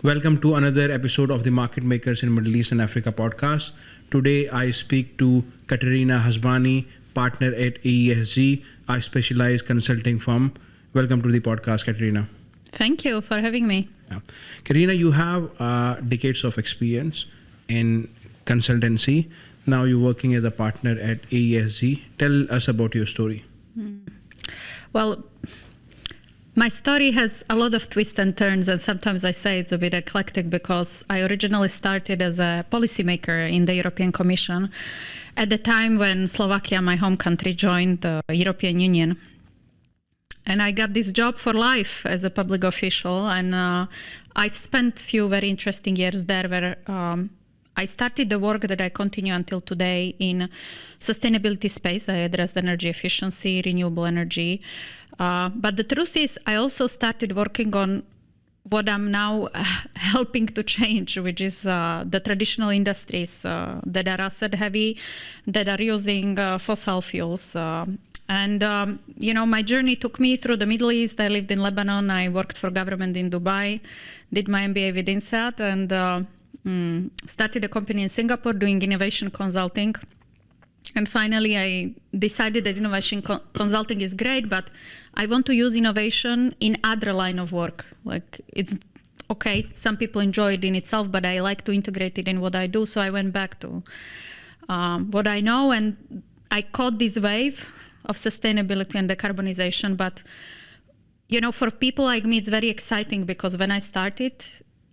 Welcome to another episode of the Market Makers in Middle East and Africa podcast. Today I speak to Katarina Hasbani, partner at AESG, a specialized consulting firm. Welcome to the podcast, Katarina. Thank you for having me. Yeah. Katarina, you have decades of experience in consultancy. Now you're working as a partner at AESG. Tell us about your story. Well, my story has a lot of twists and turns, and sometimes I say it's a bit eclectic because I originally started as a policymaker in the European Commission at the time when Slovakia, my home country, joined the European Union. And I got this job for life as a public official, and I've spent a few very interesting years there where I started the work that I continue until today in sustainability space. I addressed energy efficiency, renewable energy. But the truth is, I also started working on what I'm now helping to change, which is the traditional industries that are asset heavy, that are using fossil fuels. My journey took me through the Middle East. I lived in Lebanon. I worked for government in Dubai, did my MBA with INSEAD, and started a company in Singapore doing innovation consulting. And finally, I decided that innovation consulting is great, but I want to use innovation in other line of work. Like, it's okay, some people enjoy it in itself, but I like to integrate it in what I do. So I went back to what I know, and I caught this wave of sustainability and decarbonization. But, for people like me, it's very exciting because when I started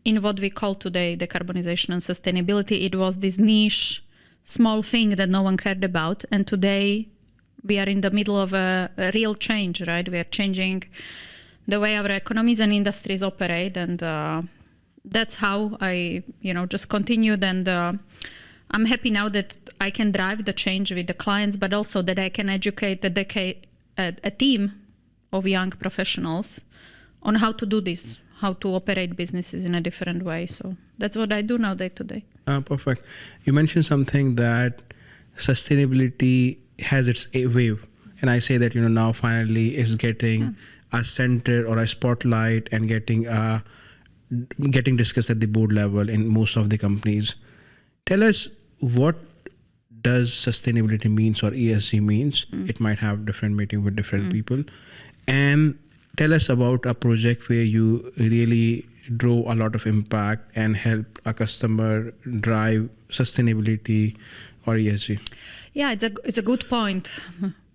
in what we call today decarbonization and sustainability, it was this niche, small thing that no one cared about. And today we are in the middle of a real change, right? We are changing the way our economies and industries operate. And that's how I, just continued. And I'm happy now that I can drive the change with the clients, but also that I can educate a team of young professionals on how to do this, how to operate businesses in a different way. So that's what I do now day to day. Perfect. You mentioned something that sustainability has its wave. And I say that, now finally it's getting a center or a spotlight and getting discussed at the board level in most of the companies. Tell us, what does sustainability means or ESG means? It might have different meaning with different people. And tell us about a project where you really drove a lot of impact and helped a customer drive sustainability or ESG. Yeah, it's a good point.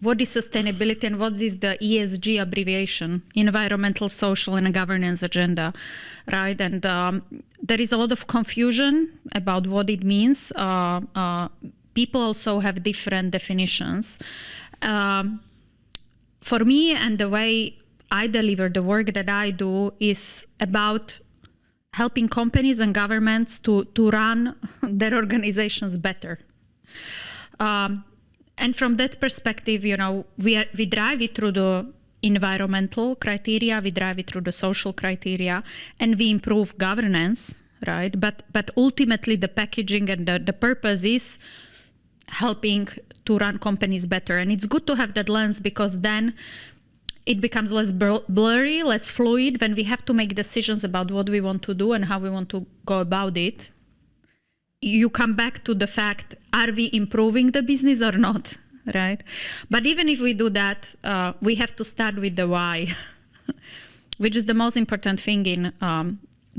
What is sustainability and what is the ESG abbreviation? Environmental, social, and governance agenda, right? And there is a lot of confusion about what it means. People also have different definitions. For me, and the way I deliver the work that I do is about helping companies and governments to run their organizations better. And from that perspective, we drive it through the environmental criteria, we drive it through the social criteria, and we improve governance, right? But ultimately, the packaging and the purpose is helping to run companies better. And it's good to have that lens because then it becomes less blurry, less fluid when we have to make decisions about what we want to do and how we want to go about it. You come back to the fact, are we improving the business or not, right? But even if we do that, we have to start with the why, which is the most important thing in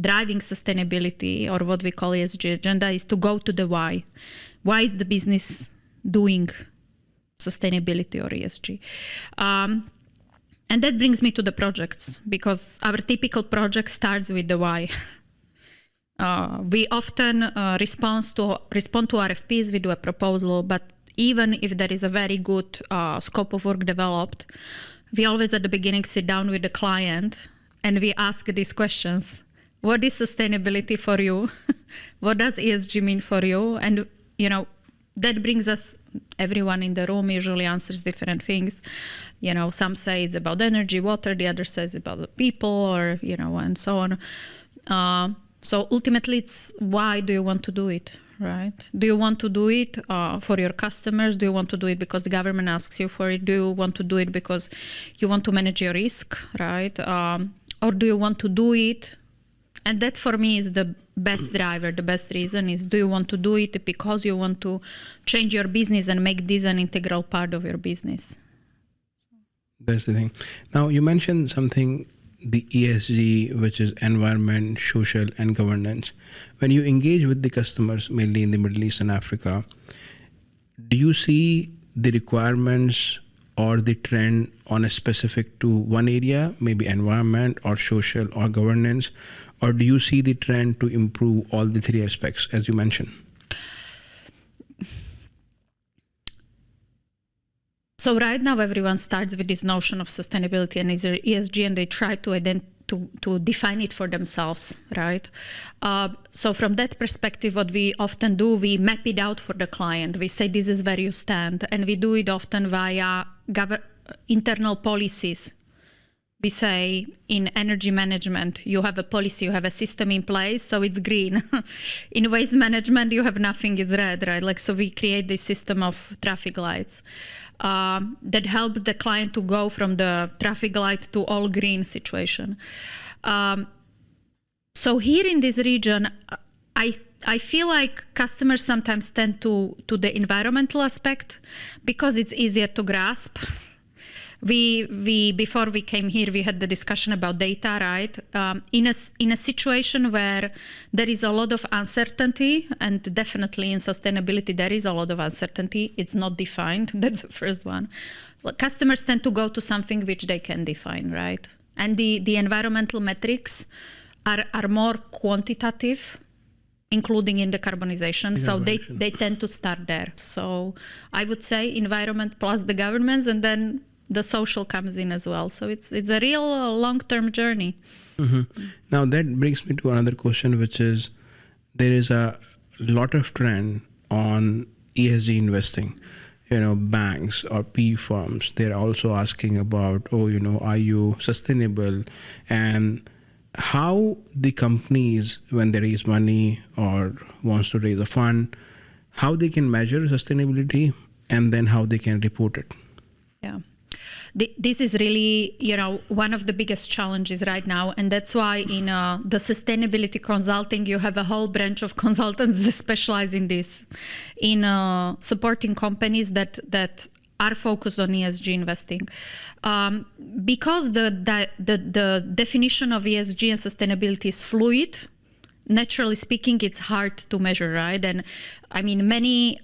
driving sustainability, or what we call ESG agenda, is to go to the why. Why is the business doing sustainability or ESG? And that brings me to the projects, because our typical project starts with the why. We often respond to RFPs, we do a proposal, but even if there is a very good scope of work developed, we always at the beginning sit down with the client and we ask these questions. What is sustainability for you? What does ESG mean for you? And, that brings us, everyone in the room usually answers different things. Some say it's about energy, water, the other says about the people, or, and so on. So ultimately, it's why do you want to do it, right? Do you want to do it for your customers? Do you want to do it because the government asks you for it? Do you want to do it because you want to manage your risk, right? Or do you want to do it And that for me is the best driver. The best reason is, do you want to do it because you want to change your business and make this an integral part of your business? That's the thing. Now, you mentioned something, the ESG, which is environment, social, and governance. When you engage with the customers, mainly in the Middle East and Africa, do you see the requirements or the trend on a specific to one area, maybe environment or social or governance, or do you see the trend to improve all the three aspects, as you mentioned? So right now, everyone starts with this notion of sustainability and ESG, and they try to define it for themselves, right? So from that perspective, what we often do, we map it out for the client. We say, this is where you stand. And we do it often via internal policies. We say, in energy management, you have a policy, you have a system in place, so it's green. In waste management, you have nothing, it's red, right? Like, so we create this system of traffic lights that helps the client to go from the traffic light to all green situation. So here in this region, I feel like customers sometimes tend to the environmental aspect because it's easier to grasp. We before we came here, we had the discussion about data, right? In a situation where there is a lot of uncertainty, and definitely in sustainability there is a lot of uncertainty. It's not defined. That's the first one. Well, customers tend to go to something which they can define, right? And the environmental metrics are more quantitative, including in decarbonization. So they tend to start there. So I would say environment plus the governments, and then the social comes in as well. So it's a real long-term journey. Mm-hmm. Now that brings me to another question, which is, there is a lot of trend on ESG investing. Banks or PE firms, they're also asking about, are you sustainable? And how the companies, when they raise money or wants to raise a fund, how they can measure sustainability and then how they can report it. Yeah. This is really, one of the biggest challenges right now. And that's why in the sustainability consulting, you have a whole branch of consultants that specialize in this, in supporting companies that are focused on ESG investing. Because the definition of ESG and sustainability is fluid, naturally speaking, it's hard to measure, right? And I mean, many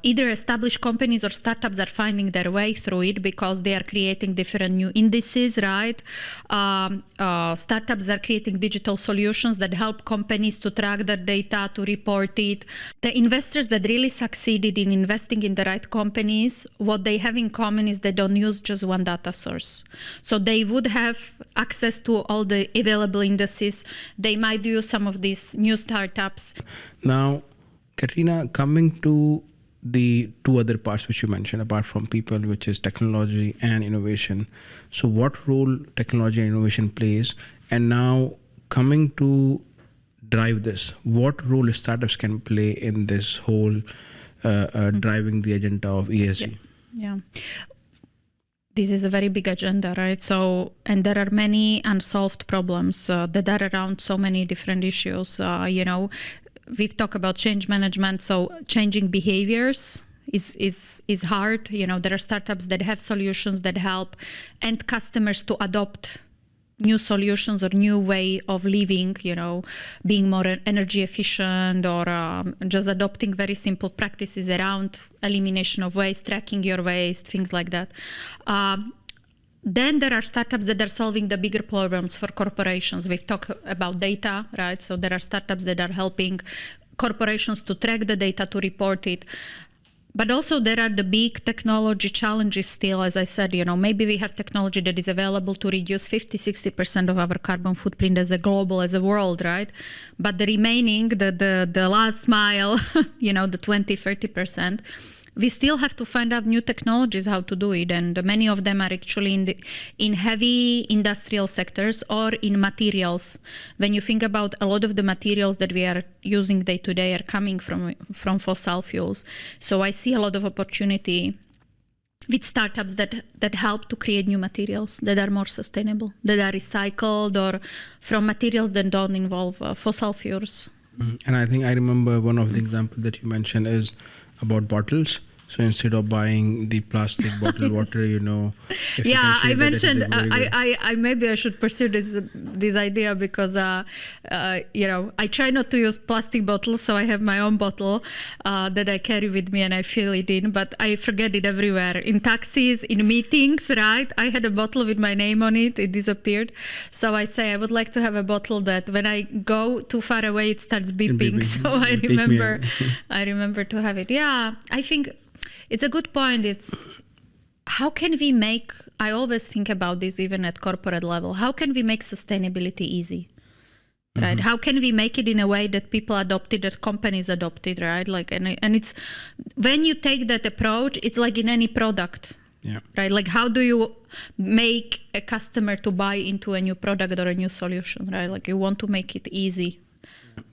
either established companies or startups are finding their way through it because they are creating different new indices, right? Startups are creating digital solutions that help companies to track their data, to report it. The investors that really succeeded in investing in the right companies, what they have in common is they don't use just one data source. So they would have access to all the available indices. They might use some of these new startups. Now, Katarina, coming to the two other parts which you mentioned, apart from people, which is technology and innovation. So what role technology and innovation plays? And now coming to drive this, what role startups can play in this whole driving the agenda of ESG? Yeah. This is a very big agenda, right? So, and there are many unsolved problems that are around so many different issues, We've talked about change management, so changing behaviors is hard. There are startups that have solutions that help end customers to adopt new solutions or new way of living, being more energy efficient or just adopting very simple practices around elimination of waste, tracking your waste, things like that. Then there are startups that are solving the bigger problems for corporations. We've talked about data, right? So there are startups that are helping corporations to track the data, to report it. But also there are the big technology challenges still. As I said, maybe we have technology that is available to reduce 50-60% of our carbon footprint as a global, as a world, right? But the remaining, the last mile, the 20-30%, we still have to find out new technologies how to do it, and many of them are actually in heavy industrial sectors or in materials. When you think about a lot of the materials that we are using day to day are coming from fossil fuels. So I see a lot of opportunity with startups that help to create new materials that are more sustainable, that are recycled or from materials that don't involve fossil fuels. And I think I remember one of the examples that you mentioned is about bottles. So instead of buying the plastic bottled water, if yeah, I you can share mentioned. I maybe I should pursue this idea because I try not to use plastic bottles, so I have my own bottle that I carry with me and I fill it in. But I forget it everywhere, in taxis, in meetings. Right? I had a bottle with my name on it. It disappeared. So I say I would like to have a bottle that when I go too far away, it starts beeping. So I remember to have it. Yeah, I think. It's a good point. It's how can we make, I always think about this even at corporate level, how can we make sustainability easy, right? How can we make it in a way that people adopt it, that companies adopt it, right? Like, and it's, when you take that approach, it's like in any product, right? Like how do you make a customer to buy into a new product or a new solution, right? Like you want to make it easy.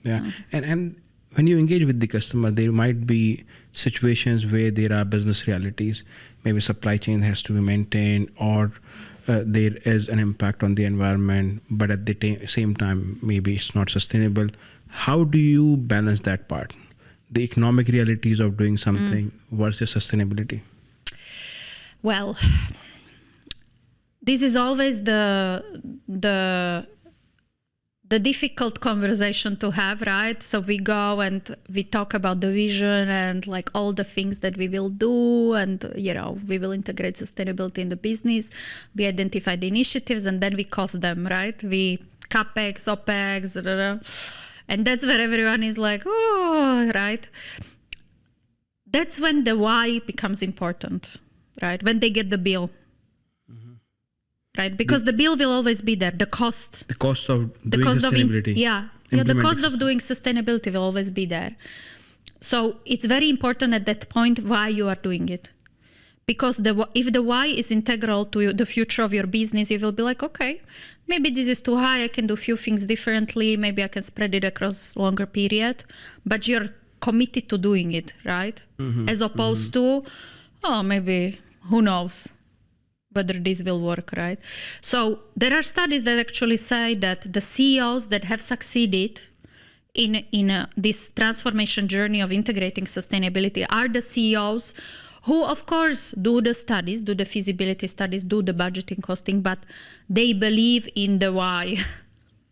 Yeah. And when you engage with the customer, there might be situations where there are business realities. Maybe supply chain has to be maintained, or there is an impact on the environment, but at the same time, maybe it's not sustainable. How do you balance that part? The economic realities of doing something versus sustainability? Well, this is always the difficult conversation to have, right? So we go and we talk about the vision and like all the things that we will do, and we will integrate sustainability in the business. We identify the initiatives and then we cost them, right? We capex, opex, and that's where everyone is like, oh, right? That's when the why becomes important, right? When they get the bill. Right, because the bill will always be there. The cost of doing sustainability. The cost of doing sustainability will always be there. So it's very important at that point why you are doing it, because if the why is integral to the future of your business, you will be like, okay, maybe this is too high. I can do a few things differently. Maybe I can spread it across longer period. But you're committed to doing it, right? As opposed to, maybe who knows whether this will work, right? So there are studies that actually say that the CEOs that have succeeded in this transformation journey of integrating sustainability are the CEOs who, of course, do the studies, do the feasibility studies, do the budgeting, costing, but they believe in the why.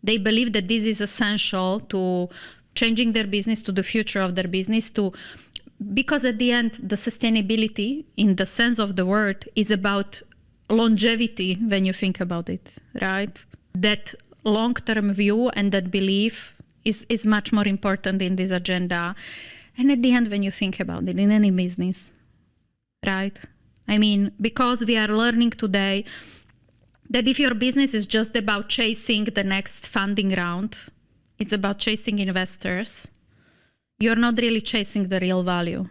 They believe that this is essential to changing their business, to the future of their business, because at the end, the sustainability, in the sense of the word, is about longevity when you think about it, right? That long-term view and that belief is much more important in this agenda. And at the end, when you think about it, in any business, right? I mean, because we are learning today that if your business is just about chasing the next funding round, it's about chasing investors, you're not really chasing the real value,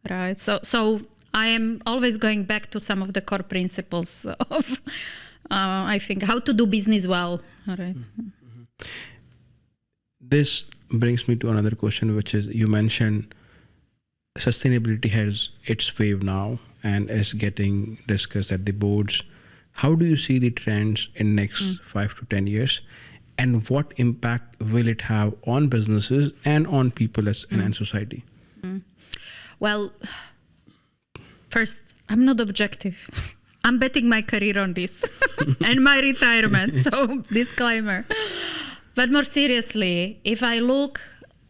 right? So I am always going back to some of the core principles of, I think, how to do business well. All right. This brings me to another question, which is, you mentioned sustainability has its wave now and is getting discussed at the boards. How do you see the trends in next 5 to 10 years? And what impact will it have on businesses and on people and society? Well, first, I'm not objective. I'm betting my career on this and my retirement. So disclaimer. But more seriously, if I look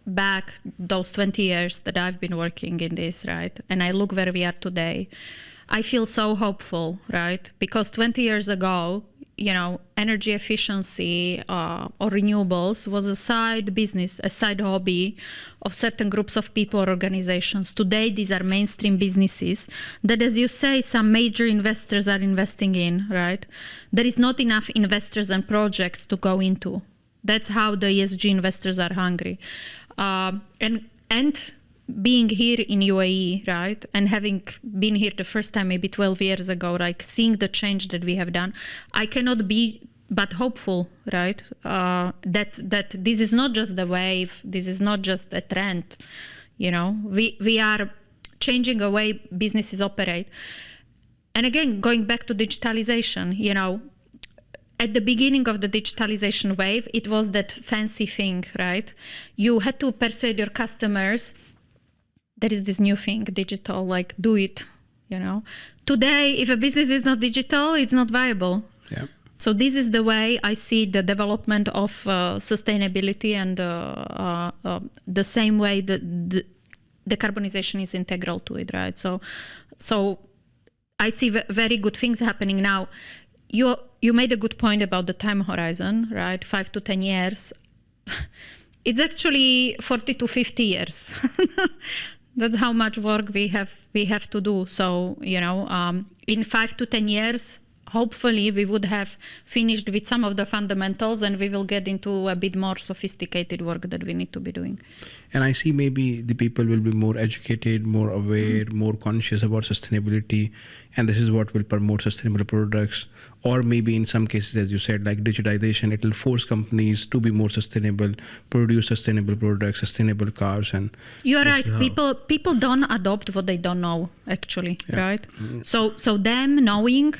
back those 20 years that I've been working in this, right, and I look where we are today, I feel so hopeful, right? Because 20 years ago, energy efficiency or renewables was a side business, a side hobby of certain groups of people or organizations. Today, these are mainstream businesses that, as you say, some major investors are investing in, right? There is not enough investors and projects to go into. That's how the ESG investors are hungry. And being here in UAE, right, and having been here the first time maybe 12 years ago, like seeing the change that we have done, I cannot be but hopeful, right, that this is not just the wave, this is not just a trend. We are changing the way businesses operate. And again, going back to digitalization, you know, at the beginning of the digitalization wave, it was that fancy thing, right? You had to persuade your customers, there is this new thing, digital, like do it, you know. Today, if a business is not digital, it's not viable. Yeah. So this is the way I see the development of sustainability, and the same way that the decarbonization is integral to it, right? So I see very good things happening now. You made a good point about the time horizon, right? 5 to 10 years. It's actually 40 to 50 years. That's how much work we have to do. So, you know, in 5 to 10 years, hopefully we would have finished with some of the fundamentals, and we will get into a bit more sophisticated work that we need to be doing. And I see maybe the people will be more educated, more aware, more conscious about sustainability. And this is what will promote sustainable products. Or maybe in some cases, as you said, like digitization, it will force companies to be more sustainable, produce sustainable products, sustainable cars. And you're right. People don't adopt what they don't know, actually, right? So them knowing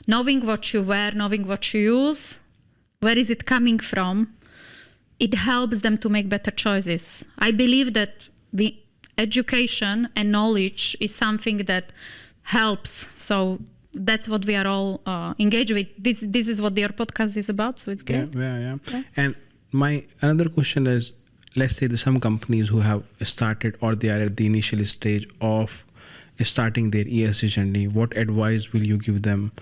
what you wear, knowing what you use, where is it coming from, it helps them to make better choices. I believe that the education and knowledge is something that helps. So that's what we are all engaged with. This is what your podcast is about, so it's great. Yeah. And my another question is, let's say there's some companies who have started, or they are at the initial stage of starting their ESG journey. What advice will you give them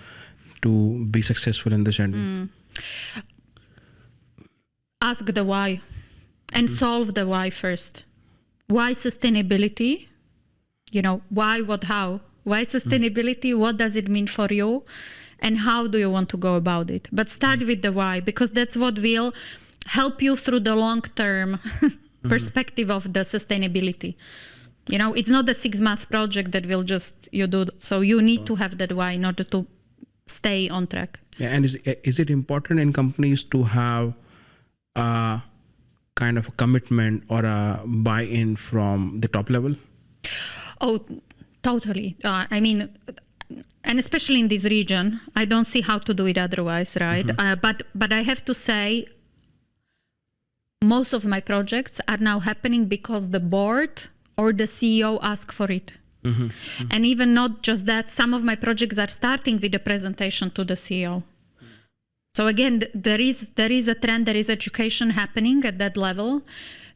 to be successful in the journey? Ask the why and solve the why first. Why sustainability? You know, why, what, how? Why sustainability? What does it mean for you? And how do you want to go about it? But start with the why, because that's what will help you through the long-term perspective of the sustainability. You know, it's not a 6-month project that will just you do. So you need to have that why in order to stay on track. Yeah, and is it important in companies to have a kind of a commitment or a buy-in from the top level? Oh, totally. I mean, and especially in this region, I don't see how to do it otherwise, right? But I have to say, most of my projects are now happening because the board or the CEO ask for it. And even not just that, some of my projects are starting with a presentation to the CEO. So again, there is a trend, there is education happening at that level.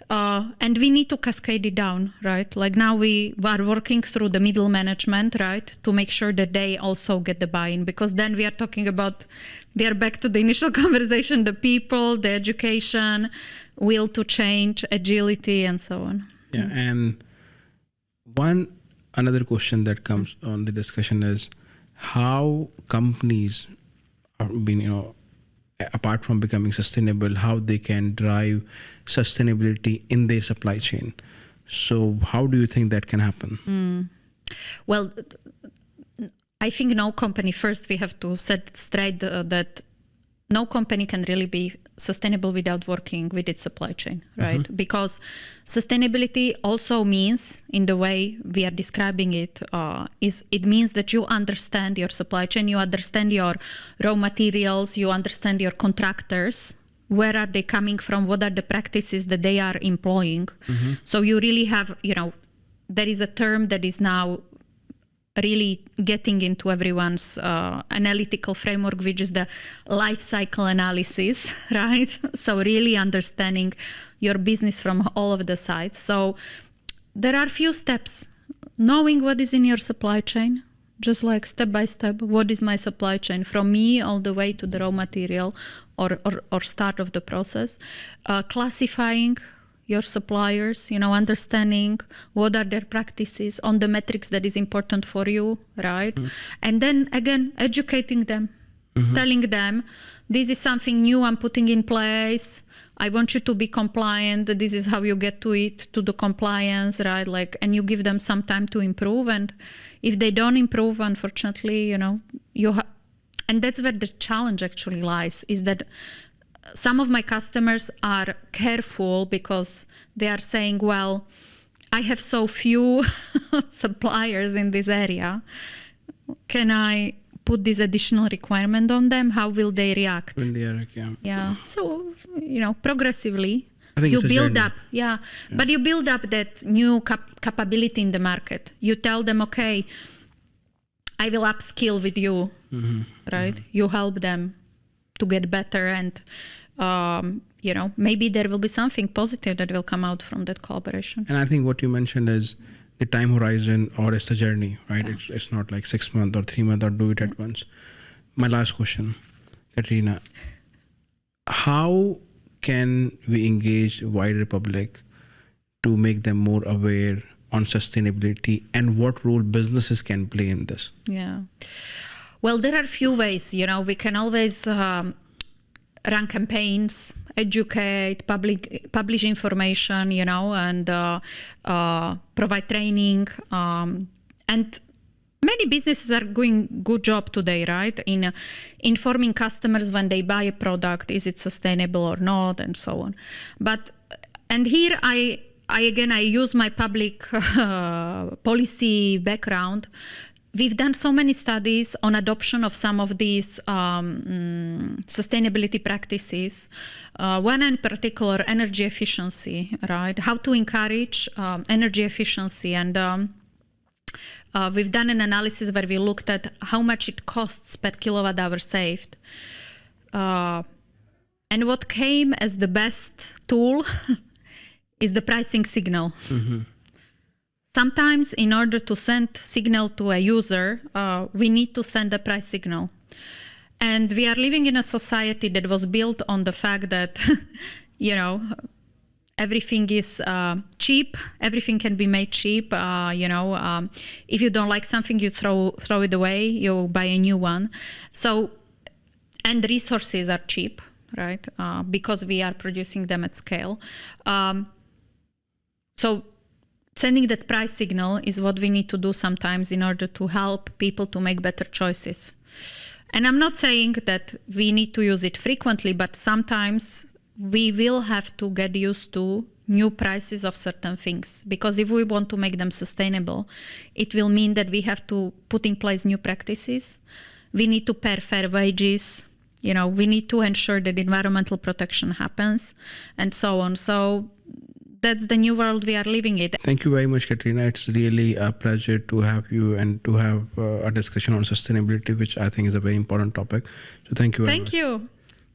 And we need to cascade it down, right? Like now we are working through the middle management, right? To make sure that they also get the buy-in, because then we are talking about, we are back to the initial conversation, the people, the education, will to change, agility, and so on. Yeah, and another question that comes on the discussion is how companies are being, you know, apart from becoming sustainable, how they can drive sustainability in their supply chain. So how do you think that can happen? Well, I think no company, first we have to set straight that no company can really be sustainable without working with its supply chain, right? Because sustainability also means, in the way we are describing it, it means that you understand your supply chain, you understand your raw materials, you understand your contractors, where are they coming from, what are the practices that they are employing. So you really have, you know, there is a term that is now really getting into everyone's analytical framework, which is the life cycle analysis, right? So really understanding your business from all of the sides. So there are few steps. Knowing what is in your supply chain, just like step by step, what is my supply chain from me all the way to the raw material or start of the process. Classifying your suppliers, you know, understanding what are their practices on the metrics that is important for you, right? And then again, educating them, telling them, this is something new I'm putting in place. I want you to be compliant. This is how you get to it, to the compliance, right? Like, and you give them some time to improve. And if they don't improve, unfortunately, you know, and that's where the challenge actually lies, is that some of my customers are careful because they are saying, well, I have so few suppliers in this area. can I put this additional requirement on them? How will they react? When they are, Yeah. So, progressively, I think you it's a build journey. up. Yeah. But you build up that new capability in the market. You tell them, okay, I will upskill with you, right? You help them to get better, and maybe there will be something positive that will come out from that collaboration. And I think what you mentioned is the time horizon, or it's a journey, right? It's not like 6 months or 3 months or do it at once. My last question, Katarina, how can we engage wider public to make them more aware on sustainability, and what role businesses can play in this? Yeah. Well, there are a few ways. We can always run campaigns, educate, publish information, and provide training. And many businesses are doing good job today, right? In informing customers when they buy a product, is it sustainable or not, and so on. And here I use my public policy background. We've done so many studies on adoption of some of these sustainability practices. One in particular, energy efficiency, right? How to encourage energy efficiency. And we've done an analysis where we looked at how much it costs per kilowatt hour saved. And what came as the best tool is the pricing signal. Sometimes in order to send signal to a user, we need to send a price signal. And we are living in a society that was built on the fact that, everything is cheap. Everything can be made cheap. If you don't like something, you throw it away. You buy a new one. So, and resources are cheap, right? Because we are producing them at scale. So sending that price signal is what we need to do sometimes in order to help people to make better choices. And I'm not saying that we need to use it frequently, but sometimes we will have to get used to new prices of certain things. Because if we want to make them sustainable, it will mean that we have to put in place new practices. We need to pay fair wages. We need to ensure that environmental protection happens, and so on. So that's the new world we are living in. Thank you very much, Katarina. It's really a pleasure to have you and to have a discussion on sustainability, which I think is a very important topic. So thank you very much. Thank you.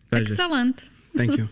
Pleasure. Excellent. Thank you.